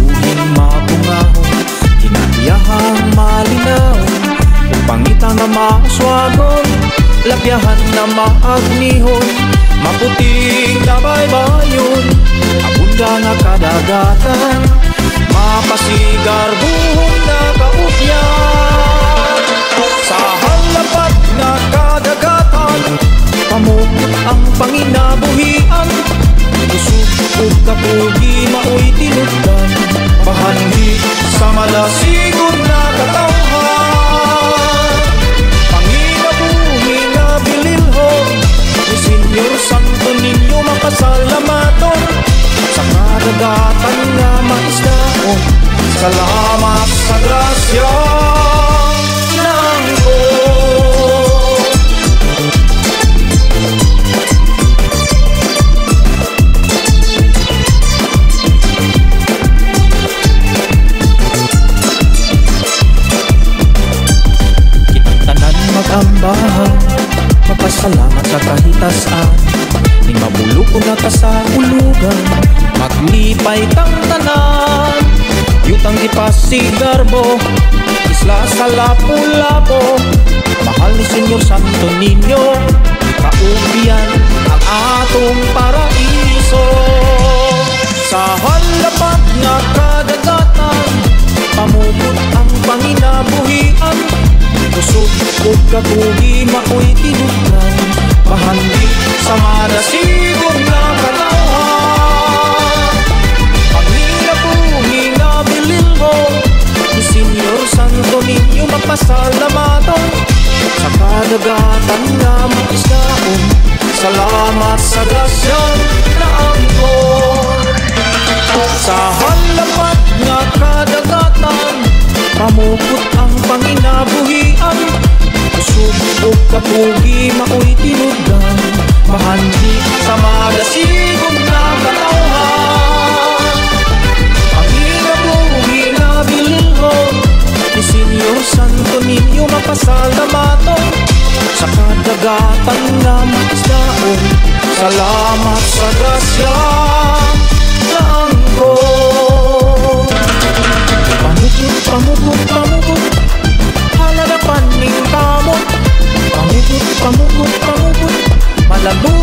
Maluhin mabungahon, kinatiyahang malinaw, upangita na maaswagon, lapyahan na maagnihon, maputing na baybayon, abunda nga kadagatan, mapasigar buhong na kaupyan. Sa halapat nga kadagatan, pamukot ang panginabuhian, kusog o kapugi maoy tinugdan, bahandi sa malasigon na katawhan. Panginabuhi nga bililhon, ni Senyor Santo Niño makasalamaton, sa kadagatan nga maisdaon, salamat sa grasya ng Diyos. Kitang tanan mag-ambahan, magpasalamat sa kahitasan, ni mabulok na ka sa ulugan, maglipay tang tanan, yutang ipasigar mo, isla sa lapu-lapo, mahal ni Senyor Santo Niño, kaubiyan ang atong paraiso. Sa halapat nga kadagatan, pamukot ang panginabuhian, kusog o kapugi maoy tinugdan, bahandi sa malasigon na katawhan. Panginabuhi nga bililhon, ni Senyor Santo Niño mapasalamaton, sa kadagatan nga maisdaon, salamat sa grasyan na angkon. Sa halapat nga kadagatan, pamukot ang panginabuhian, kusog o kapugi maoy tinugdan, bahandi sa malasigon na katawhan. Panginabuhi nga bililhon, ni Senyor Santo Niño mapasalamaton, sa kadagatan nga maisdaon, salamat sa grasya ng Diyos. Pamukot, pamukot, pamukot, halagapan ning kamot, pamukot, pamukot, pamukot, malabo